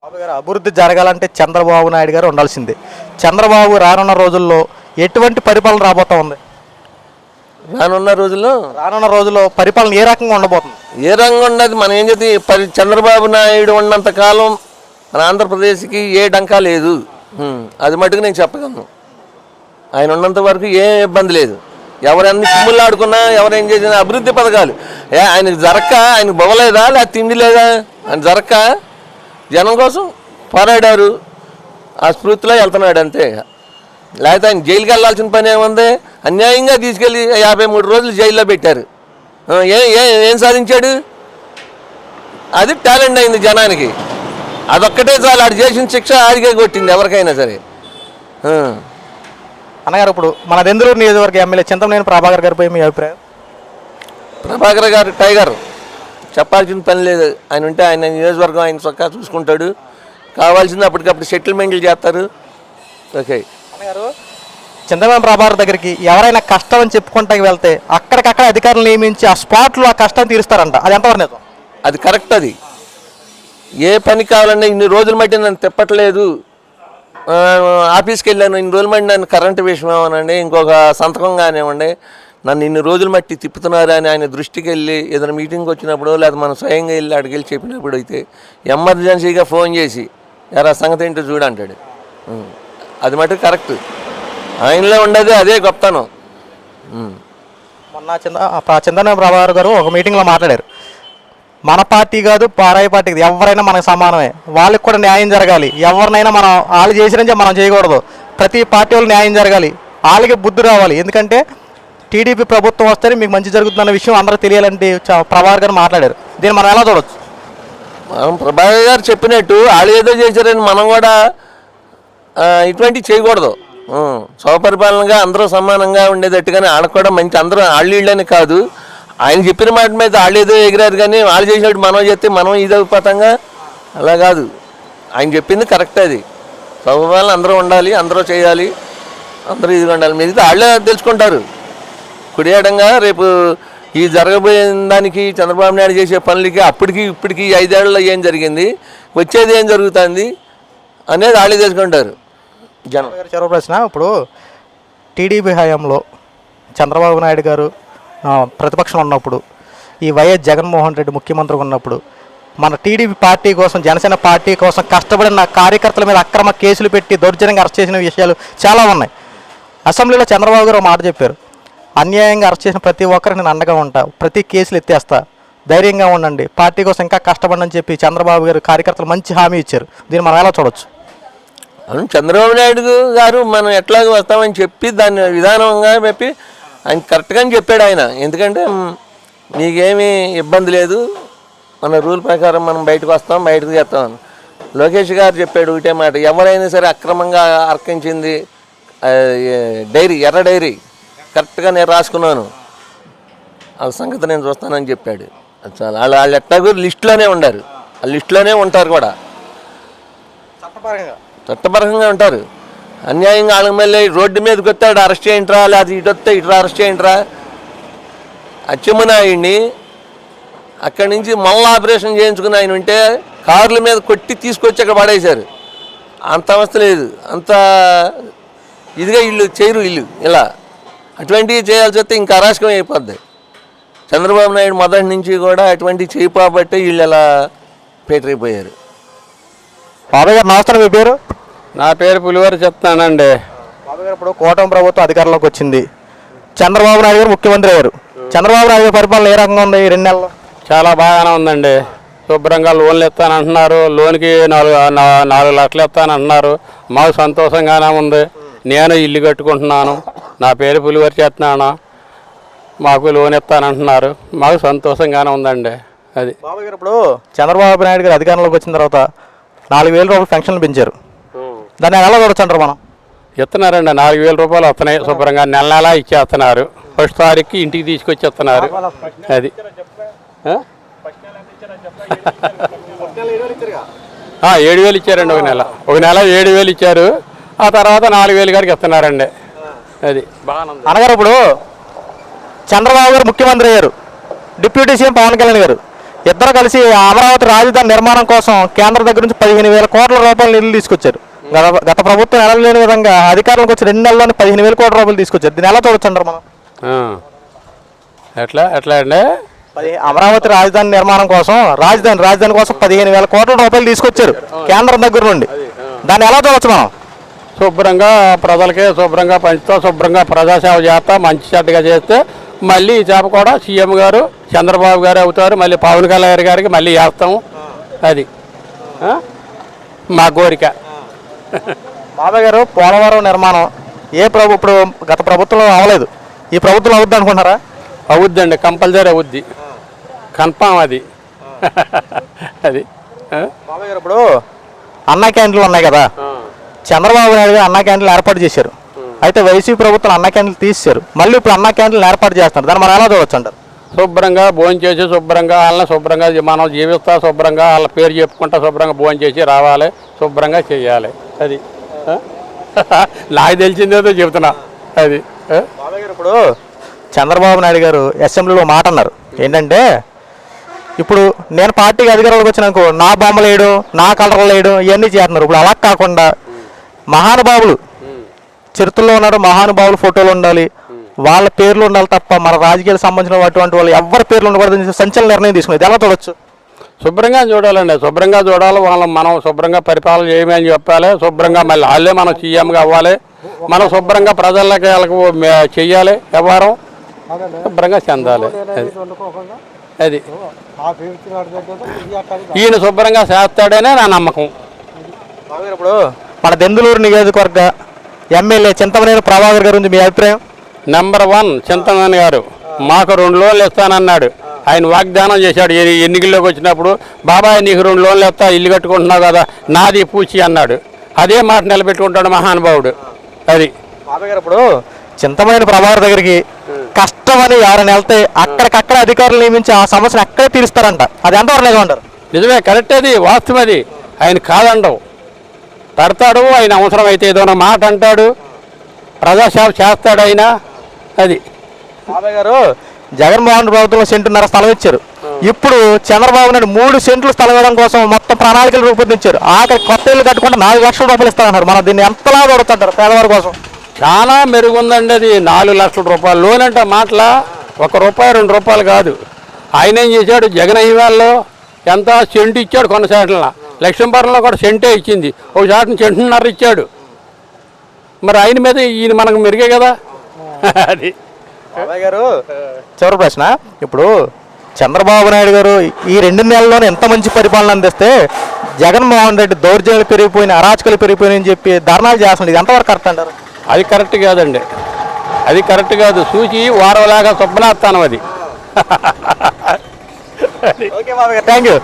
బాబు గారు అభివృద్ధి జరగాలంటే చంద్రబాబు నాయుడు గారు ఉండాల్సిందే. చంద్రబాబు రానున్న రోజుల్లో ఎటువంటి పరిపాలన రాబోతా ఉంది? రానున్న రోజుల్లో పరిపాలన ఏ రకంగా ఉండబోతుంది? ఏ రంగం ఉండదు. మనం ఏం చేతి చంద్రబాబు నాయుడు ఉన్నంత కాలం మన ఆంధ్రప్రదేశ్కి ఏ డంకా లేదు. అది మటుకు నేను చెప్పగలను. ఆయన ఉన్నంత వరకు ఏ ఇబ్బంది లేదు. ఎవరన్నీ కుమ్ముళ్ళు ఆడుకున్నా, ఎవరేం చేసినా అభివృద్ధి పథకాలు ఆయనకు జరక్క, ఆయనకు బొవ్వలేదా, లేదా తిండి లేదా, ఆయన జరక్క జనం కోసం పోరాడారు. ఆ స్ఫూర్తిలో వెళ్తున్నాడు అంతే. లేకపోతే ఆయన జైలుకి వెళ్ళాల్సిన పని ఏముంది? అన్యాయంగా తీసుకెళ్ళి 53 రోజులు జైల్లో పెట్టారు. ఏం సాధించాడు? అది టాలెంట్ అయింది జనానికి. అదొక్కటే చాలు. ఆడు చేసిన శిక్ష ఆడికే కొట్టింది ఎవరికైనా సరే. అన్నగారు, ఇప్పుడు మన దెందులూరు నియోజకవర్గ ఎమ్మెల్యే చింతమనేని ప్రభాకర్ గారిపై మీ అభిప్రాయం? ప్రభాకర్ గారు టైగర్, చెప్పాల్సిన పని లేదు. ఆయన ఉంటే ఆయన నియోజకవర్గం ఆయన చొక్కా చూసుకుంటాడు. కావాల్సింది అప్పటికప్పుడు సెటిల్మెంట్లు చేస్తారు. ఓకే. అన్నగారు, చింతమనేని ప్రభాకర్ దగ్గరికి ఎవరైనా కష్టం అని చెప్పుకుంటాకి వెళ్తే అక్కడికక్కడ అధికారులు నియమించి ఆ స్పాట్లో ఆ కష్టం తీరుస్తారంట. అది ఎంతవరకు నిజం? అది కరెక్ట్. అది ఏ పని కావాలన్నా ఇన్ని రోజులు మట్టి నన్ను తిప్పట్లేదు, ఆఫీస్కి వెళ్ళాను ఇన్ని రోజులు మట్టి నన్ను కరెంటు విషయం ఏమనండి, ఇంకొక సంతకం కానివ్వండి, నన్ను ఇన్ని రోజులు మట్టి తిప్పుతున్నారు అని ఆయన దృష్టికి వెళ్ళి ఏదైనా మీటింగ్కి వచ్చినప్పుడు, లేదా మనం స్వయంగా వెళ్ళి అక్కడికి వెళ్ళి చెప్పినప్పుడు అయితే ఎమర్జెన్సీగా ఫోన్ చేసి ఎరా సంగతి ఏంటో చూడంటాడు. అది మటుకు కరెక్ట్. ఆయనలో ఉండేది అదే గొప్పతనం. మొన్న చింతమనేని ప్రభాకర్ గారు ఒక మీటింగ్లో మాట్లాడారు. మన పార్టీ కాదు, పారాయి పార్టీ కాదు, ఎవరైనా మనకు సమానమే, వాళ్ళకి కూడా న్యాయం జరగాలి. ఎవరినైనా మనం వాళ్ళు చేసినంటే మనం చేయకూడదు. ప్రతి పార్టీ వాళ్ళు న్యాయం జరగాలి, వాళ్ళకి బుద్ధి రావాలి. ఎందుకంటే టీడీపీ ప్రభుత్వం వస్తేనే మీకు మంచి జరుగుతుందన్న విషయం అందరూ తెలియాలంటే ప్రభాకర్ గారు మాట్లాడారు. దీన్ని మనం ఎలా చూడవచ్చు? మనం ప్రభాకర్ గారు చెప్పినట్టు వాళ్ళు ఏదో చేశారని మనం కూడా ఇటువంటివి చేయకూడదు. స్వపరిపాలనగా అందరూ సమానంగా ఉండేటట్టుగానే వాళ్ళకు కూడా మంచి, అందరూ వాళ్ళని కాదు, ఆయన చెప్పిన మాట మీద వాళ్ళు ఏదో ఎగిరారు కానీ వాళ్ళు చేసినట్టు మనం చేస్తే మనం ఇదైపోతాంగా. అలా కాదు. ఆయన చెప్పింది కరెక్ట్. అది స్వపరిపాలన అందరూ ఉండాలి, అందరూ చేయాలి, అందరూ ఇదిగా ఉండాలి. మిగతా వాళ్ళే తెలుసుకుంటారు. కుడియడంగా రేపు ఈ జరగబోయే దానికి చంద్రబాబు నాయుడు చేసే పనులకి అప్పటికి ఇప్పటికి 5 ఏళ్లలో ఏం జరిగింది, వచ్చేది ఏం జరుగుతుంది అనేది వాళ్ళే తెలుసుకుంటారు జనం. చెరవ ప్రశ్న, ఇప్పుడు టీడీపీ హయాంలో చంద్రబాబు నాయుడు గారు ప్రతిపక్షంలో ఉన్నప్పుడు, ఈ వైఎస్ జగన్మోహన్ రెడ్డి ముఖ్యమంత్రిగా ఉన్నప్పుడు మన టీడీపీ పార్టీ కోసం, జనసేన పార్టీ కోసం కష్టపడిన కార్యకర్తల మీద అక్రమ కేసులు పెట్టి దౌర్జన్యంగా అరెస్ట్ చేసిన విషయాలు చాలా ఉన్నాయి. అసెంబ్లీలో చంద్రబాబు గారు మాట చెప్పారు, అన్యాయంగా అరెస్ట్ చేసిన ప్రతి ఒక్కరికి నేను అండగా ఉంటా, ప్రతి కేసులు ఎత్తేస్తా, ధైర్యంగా ఉండండి, పార్టీ కోసం ఇంకా కష్టపడని చెప్పి చంద్రబాబు గారు కార్యకర్తలు మంచి హామీ ఇచ్చారు. దీన్ని మనం ఎలా చూడవచ్చు? అవును, చంద్రబాబు నాయుడు గారు మనం ఎట్లాగో వస్తామని చెప్పి దాన్ని విధానంగా చెప్పి ఆయన కరెక్ట్గానే చెప్పాడు ఆయన. ఎందుకంటే మీకేమీ ఇబ్బంది లేదు, మన రూల్ ప్రకారం మనం బయటకు వస్తాం, బయటకు చేస్తామని లోకేష్ గారు చెప్పాడు ఒకటే మాట. ఎవరైనా సరే అక్రమంగా అర్పించింది డైరీ, ఎర్ర డైరీ కరెక్ట్గా నేను రాసుకున్నాను, వాళ్ళ సంగతి నేను చూస్తానని చెప్పాడు. చాలా వాళ్ళు ఎట్లాగో లిస్టులోనే ఉండారు, ఆ లిస్టులోనే ఉంటారు కూడా, చట్టపరంగా ఉంటారు. అన్యాయంగా వాళ్ళ మళ్ళీ రోడ్డు మీదకి వస్తాడు అరెస్ట్ చేయండిరా, లేదా ఇటు వస్తే ఇటు అరెస్ట్ చేయండిరా. అచ్చెమ్మనాయుడిని అక్కడి నుంచి మళ్ళీ ఆపరేషన్ చేయించుకుని ఆయన ఉంటే కార్ల మీద కొట్టి తీసుకొచ్చి అక్కడ పడేశారు. అంత అవస్థ లేదు, అంత ఇదిగా ఇల్లు చేయరు ఇల్లు ఇలా. అటువంటివి చేయాల్సి వస్తే ఇంకా అరాచకం అయిపోద్ది. చంద్రబాబు నాయుడు మొదటి నుంచి కూడా అటువంటివి చేయబట్టే వీళ్ళు ఇలా పేటరైపోయారు. బాబాయ్ గారు నమస్కారం, మీ పేరు? నా పేరు పులివారు చెప్తానండి. బాబాయ్ గారు, ఇప్పుడు కూటమి ప్రభుత్వం అధికారంలోకి వచ్చింది, చంద్రబాబు నాయుడు గారు ముఖ్యమంత్రి అయ్యారు. చంద్రబాబు నాయుడు గారి పరిపాలన ఏ రకంగా ఉంది ఈ 2 నెలల్లో? చాలా బాగానే ఉందండి. శుభ్రంగా లోన్లు ఇస్తానంటున్నారు, లోన్కి 4 లక్షలు ఇస్తానంటున్నారు. మాకు సంతోషంగానే ఉంది. నేను ఇల్లు కట్టుకుంటున్నాను, నా పేరు పులివారు చేస్తున్నాను, మాకు లోన్ ఇస్తానంటున్నారు, మాకు సంతోషంగానే ఉందండి. అది బాబాయ్ గారు, ఇప్పుడు చంద్రబాబు నాయుడు గారు అధికారంలోకి వచ్చిన తర్వాత 4,000 రూపాయలు పెన్షన్లు పెంచారు. దాన్ని ఎలా చూడొచ్చు అంటారు మనం? ఇస్తున్నారండి, 4,000 రూపాయలు వస్తున్నాయి శుభ్రంగా, నెల ఇచ్చేస్తున్నారు. ఫస్ట్ తారీఖుకి ఇంటికి తీసుకొచ్చి ఇస్తున్నారు. అది 7,000 ఇచ్చారండి. ఒక నెల 7,000 ఇచ్చారు. ఆ తర్వాత 4,000 గారికి ఇస్తున్నారండి. అది బాగా. అనగారు, ఇప్పుడు చంద్రబాబు గారు ముఖ్యమంత్రి అయ్యారు, డిప్యూటీ సీఎం పవన్ కళ్యాణ్ గారు ఇద్దరు కలిసి అమరావతి రాజధాని నిర్మాణం కోసం కేంద్రం దగ్గర నుంచి 15,000 కోట్ల రూపాయల నిధులు తీసుకొచ్చారు. గత ప్రభుత్వం ఎలా లేని విధంగా అధికారంలోకి వచ్చి 2 నెలల్లోనే 15,000 కోట్ల రూపాయలు తీసుకొచ్చారు. దీన్ని ఎలా చూడొచ్చు అంటారు మనం? ఎట్లా అండి? అమరావతి రాజధాని నిర్మాణం కోసం రాజధాని కోసం 15,000 కోట్ల రూపాయలు తీసుకొచ్చారు కేంద్రం దగ్గర నుండి. దాన్ని ఎలా చూడొచ్చు మనం? శుభ్రంగా ప్రజలకే శుభ్రంగా పంచుతా, శుభ్రంగా ప్రజాసేవ చేస్తా, మంచి చెడ్డగా చేస్తే మళ్ళీ ఈ చేప కూడా సీఎం గారు చంద్రబాబు గారు అవుతారు. మళ్ళీ పవన్ కళ్యాణ్ గారికి మళ్ళీ వేస్తాము. అది మా కోరిక. బాబాయ్ గారు, పోలవరం నిర్మాణం ఇప్పుడు గత ప్రభుత్వంలో అవ్వలేదు, ఈ ప్రభుత్వం అవుద్ది అనుకుంటారా? అవుద్దండి, కంపల్సరీ అవుద్ది, కన్ఫామ్ అది. అది బాబాయ్ గారు, ఇప్పుడు అన్నా క్యాంటీన్లు ఉన్నాయి కదా, చంద్రబాబు నాయుడు గారు అన్నా క్యాంటీన్లు ఏర్పాటు చేశారు. అయితే వైసీపీ ప్రభుత్వం అన్నా క్యాంటీన్లు తీసేశారు, మళ్ళీ ఇప్పుడు అన్నా క్యాంటీన్లు ఏర్పాటు చేస్తున్నారు. దాన్ని మనం ఎలా చూడవచ్చు అంటారు? శుభ్రంగా భోజనం చేసి శుభ్రంగా వాళ్ళని శుభ్రంగా మనం జీవిస్తా, శుభ్రంగా వాళ్ళ పేరు చెప్పుకుంటా శుభ్రంగా భోజనం చేసి రావాలి, శుభ్రంగా చేయాలి. అది నాకు తెలిసిందేదో చెబుతున్నా. అది బాబాయ్ గారు, ఇప్పుడు చంద్రబాబు నాయుడు గారు అసెంబ్లీలో మాట అన్నారు ఏంటంటే, ఇప్పుడు నేను పార్టీకి అధికారంలోకి వచ్చినాక నా బొమ్మలు వేయడం, నా కలర్లు వేయడం ఇవన్నీ చేస్తున్నారు. ఇప్పుడు అలా కాకుండా మహానుభావులు చరిత్రలో ఉన్నారు, మహానుభావులు ఫోటోలు ఉండాలి, వాళ్ళ పేర్లు ఉండాలి తప్ప మన రాజకీయాలకు సంబంధించిన అటువంటి వాళ్ళు ఎవరి పేర్లు ఉండకూడదు సంచలన నిర్ణయం తీసుకునేది ఎలా చూడొచ్చు? శుభ్రంగా చూడాలండి, శుభ్రంగా చూడాలి. వాళ్ళని మనం శుభ్రంగా పరిపాలన చేయమని చెప్పాలి. శుభ్రంగా మళ్ళీ వాళ్ళే మనం సీఎంగా అవ్వాలి. మనం శుభ్రంగా ప్రజలకి వాళ్ళకి చెయ్యాలి, వ్యవహారం శుభ్రంగా చెందాలి. అది ఈయన శుభ్రంగా చేస్తాడనే నా నమ్మకం. ఇప్పుడు మన దెందులూరు నియోజకవర్గ ఎమ్మెల్యే చింతమనేని ప్రభాకర్ గారి గురించి మీ అభిప్రాయం? నెంబర్ 1 చింతమనేని గారు మాకు 2 లోన్లు ఇస్తానన్నాడు. ఆయన వాగ్దానం చేశాడు ఎన్నికల్లోకి వచ్చినప్పుడు, బాబాయ్ నీకు 2 లోన్లు ఇస్తా, ఇల్లు కట్టుకుంటున్నావు కదా, నాది పూచి అన్నాడు. అదే మాట నిలబెట్టుకుంటాడు మహానుభావుడు. అది బాబాయ్ గారు, ఇప్పుడు చింతమనేని ప్రభాకర్ దగ్గరికి కష్టమని ఎవరైనా వెళ్తే అక్కడికక్కడ అధికారులు నియమించి ఆ సమస్యను అక్కడే తీరుస్తారంట. అది ఎంతవరకు నిజం అంటారు? నిజమే, కరెక్ట్, అది వాస్తవం. అది ఆయన కాదండవు, పెడతాడు. ఆయన అవసరం అయితే ఏదైనా మాట అంటాడు, ప్రజాసేవ చేస్తాడు ఆయన. అది బాబాయ్ గారు, జగన్మోహన్ ప్రభుత్వంలో 1.5 సెంటు స్థలం ఇచ్చారు. ఇప్పుడు చంద్రబాబు నాయుడు 3 సెంట్లు స్థలం ఇవ్వడం కోసం మొత్తం ప్రణాళికలు రూపొందించారు. ఆఖరి కొత్త ఇల్లు కట్టుకుంటే 4 లక్షల రూపాయలు ఇస్తారన్నారు. మనం దీన్ని ఎంతలా దొరుకుతుంటారు పేదవారి కోసం? చాలా మెరుగుందండి అది. 4 లక్షల రూపాయలు లోన్ అంటే మాటల ₹1 ₹2 కాదు. ఆయన ఏం చేశాడు, జగన్ హైవేల్లో ఎంత సెంటు ఇచ్చాడు, కొన్న శాటల లక్ష్మీపురంలో కూడా సెంటే ఇచ్చింది, ఒక శాతం సెంటున్నర ఇచ్చాడు. మరి ఆయన మీద ఈయన మనకు మెరుగే కదా. అది బాబాయ్ గారు, చివరి ప్రశ్న, ఇప్పుడు చంద్రబాబు నాయుడు గారు ఈ 2 నెలల్లోనే ఎంత మంచి పరిపాలన అందిస్తే జగన్మోహన్ రెడ్డి దౌర్జన్యాలు పెరిగిపోయిన, అరాచకాలు పెరిగిపోయినాయని చెప్పి ధర్నాలు చేస్తుంది. ఇది ఎంతవరకు కరెక్ట్ అంటారు? అది కరెక్ట్ కాదండి, అది కరెక్ట్ కాదు. సూచి వారవలాగా స్వప్నాస్తానం అది. ఓకే బాబాయ్ గారు, థ్యాంక్ యూ.